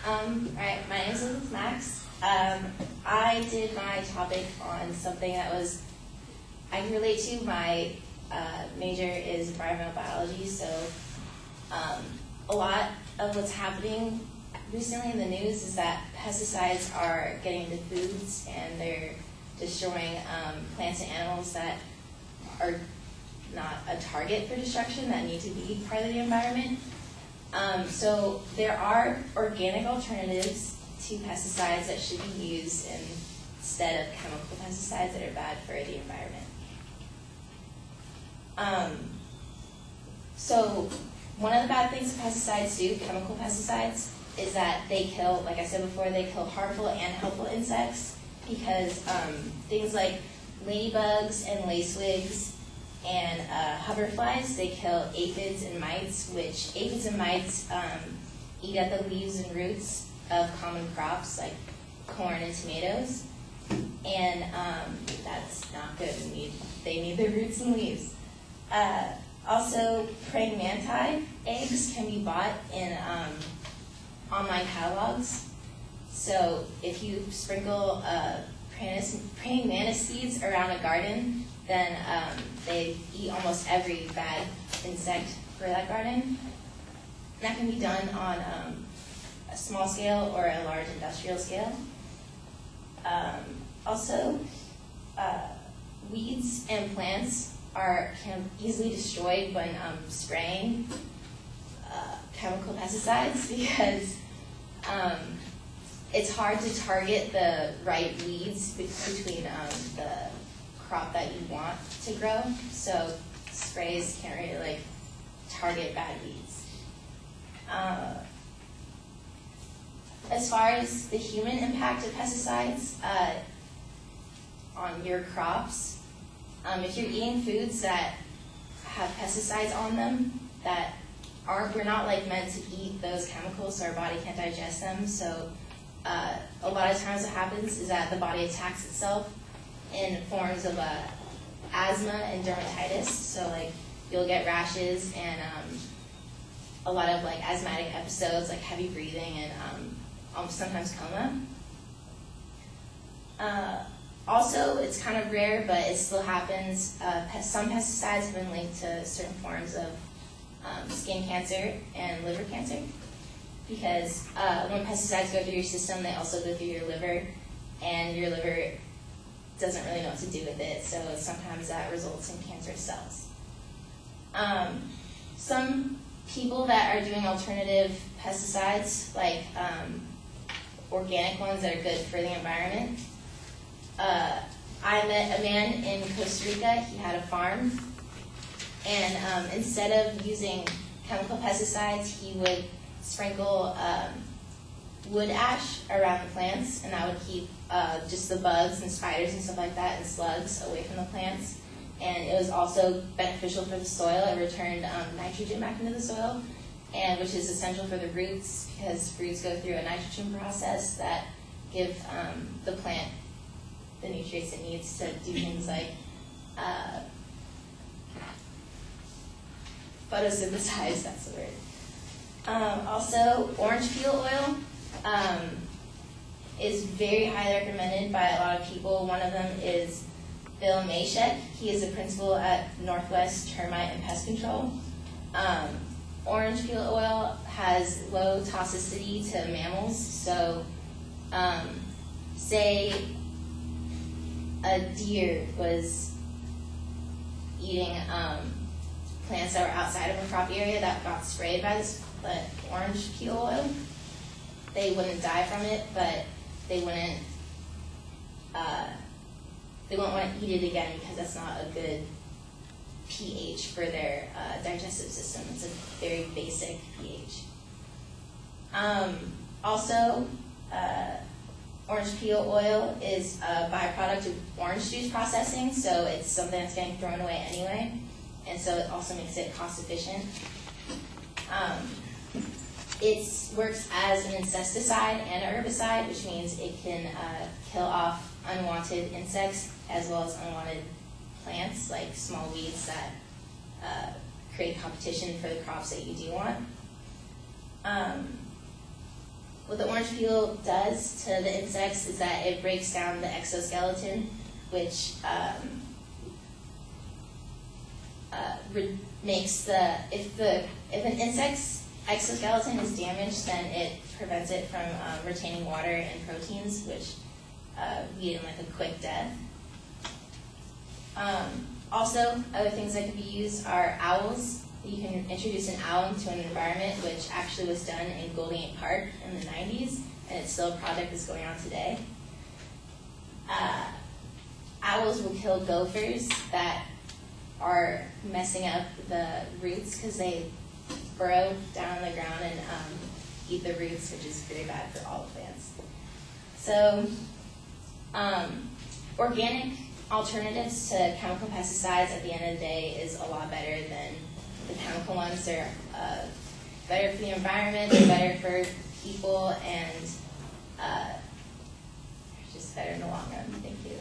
Alright, my name is Elizabeth Max. I did my topic on something that I can relate to. My major is environmental biology, so a lot of what's happening recently in the news is that pesticides are getting into foods and they're destroying plants and animals that are not a target for destruction, that need to be part of the environment. So there are organic alternatives to pesticides that should be used instead of chemical pesticides that are bad for the environment. So one of the bad things pesticides do, chemical pesticides, is that they kill, like I said before, they kill harmful and helpful insects, because things like ladybugs and lacewings and hoverflies, they kill aphids and mites, which aphids and mites eat at the leaves and roots of common crops like corn and tomatoes, and that's not good. They need the roots and leaves. Also, praying mantis eggs can be bought in online catalogs. So if you sprinkle praying mantis seeds around a garden, then they eat almost every bad insect for that garden. And that can be done on a small scale or a large industrial scale. Also, weeds and plants can be easily destroyed when spraying chemical pesticides, because it's hard to target the right weeds between the crop that you want to grow. So sprays can't really target bad weeds. As far as the human impact of pesticides on your crops, if you're eating foods that have pesticides on them that we're not meant to eat those chemicals, so our body can't digest them. So a lot of times what happens is that the body attacks itself in forms of asthma and dermatitis. So you'll get rashes and a lot of asthmatic episodes, like heavy breathing and sometimes coma. Also, it's kind of rare, but it still happens. Some pesticides have been linked to certain forms of skin cancer and liver cancer, because when pesticides go through your system, they also go through your liver, and your liver doesn't really know what to do with it, so sometimes that results in cancerous cells. Some people that are doing alternative pesticides, like organic ones that are good for the environment. I met a man in Costa Rica. He had a farm, and instead of using chemical pesticides, he would sprinkle wood ash around the plants, and that would keep just the bugs and spiders and stuff like that and slugs away from the plants. And it was also beneficial for the soil. It returned nitrogen back into the soil, and which is essential for the roots, because roots go through a nitrogen process that give the plant the nutrients it needs to do things like photosynthesize, that's the word. Also, orange peel oil is very highly recommended by a lot of people. One of them is Bill Mashek. He is a principal at Northwest Termite and Pest Control. Orange peel oil has low toxicity to mammals, so say a deer was eating plants that were outside of a crop area that got sprayed by this orange peel oil, they wouldn't die from it, but they wouldn't want to eat it again, because that's not a good pH for their digestive system. It's a very basic pH. Also, orange peel oil is a byproduct of orange juice processing, so it's something that's getting thrown away anyway, and so it also makes it cost efficient. It works as an insecticide and an herbicide, which means it can kill off unwanted insects as well as unwanted plants, like small weeds that create competition for the crops that you do want. what the orange peel does to the insects is that it breaks down the exoskeleton, which makes if an insect's exoskeleton is damaged, then it prevents it from retaining water and proteins, which lead in like a quick death. Also, other things that could be used are owls. You can introduce an owl into an environment, which actually was done in Golden Gate Park in the 90s, and it's still a project that's going on today. Owls will kill gophers that are messing up the roots because they burrow down on the ground and eat the roots, which is very bad for all the plants. So, organic alternatives to chemical pesticides at the end of the day is a lot better than the chemical ones. They're better for the environment, they're better for people, and they're just better in the long run. Thank you.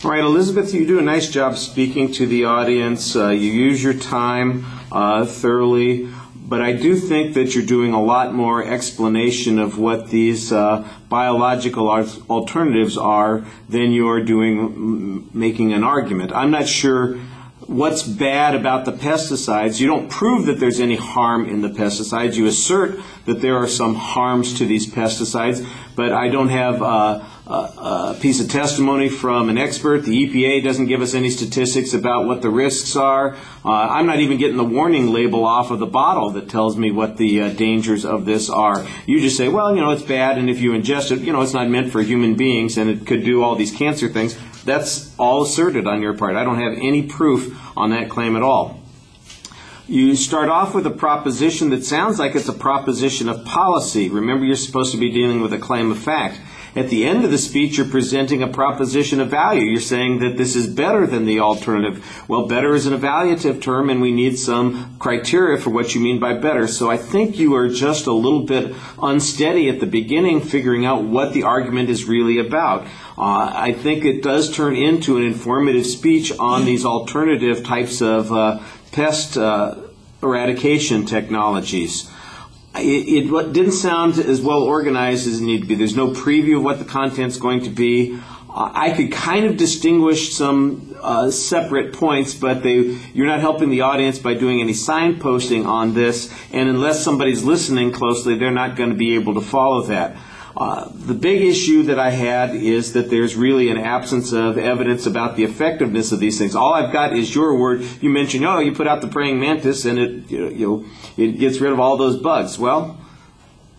All right, Elizabeth, you do a nice job speaking to the audience. You use your time thoroughly, but I do think that you're doing a lot more explanation of what these biological alternatives are than you are doing making an argument. I'm not sure what's bad about the pesticides. You don't prove that there's any harm in the pesticides. You assert that there are some harms to these pesticides, but I don't have a piece of testimony from an expert. The EPA doesn't give us any statistics about what the risks are. I'm not even getting the warning label off of the bottle that tells me what the dangers of this are. You just say, well, you know, it's bad, and if you ingest it, you know, it's not meant for human beings, and it could do all these cancer things. That's all asserted on your part. I don't have any proof on that claim at all. You start off with a proposition that sounds like it's a proposition of policy. Remember, you're supposed to be dealing with a claim of fact. At the end of the speech, you're presenting a proposition of value. You're saying that this is better than the alternative. Well, better is an evaluative term, and we need some criteria for what you mean by better. So I think you are just a little bit unsteady at the beginning, figuring out what the argument is really about. I think it does turn into an informative speech on these alternative types of pest eradication technologies. It didn't sound as well organized as it needed to be. There's no preview of what the content's going to be. I could kind of distinguish some separate points, but you're not helping the audience by doing any signposting on this, and unless somebody's listening closely, they're not going to be able to follow that. The big issue that I had is that there's really an absence of evidence about the effectiveness of these things. All I've got is your word. You mentioned, oh, you put out the praying mantis and it gets rid of all those bugs. Well,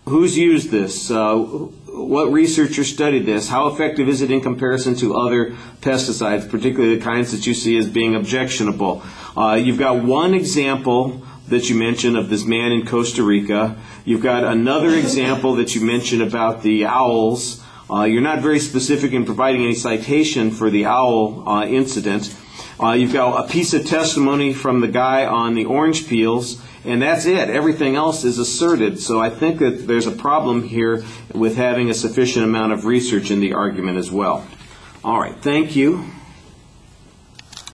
who's used this? What researcher studied this? How effective is it in comparison to other pesticides, particularly the kinds that you see as being objectionable? You've got one example that you mentioned of this man in Costa Rica. You've got another example that you mentioned about the owls. You're not very specific in providing any citation for the owl incident. You've got a piece of testimony from the guy on the orange peels, and that's it. Everything else is asserted. So I think that there's a problem here with having a sufficient amount of research in the argument as well. All right, thank you.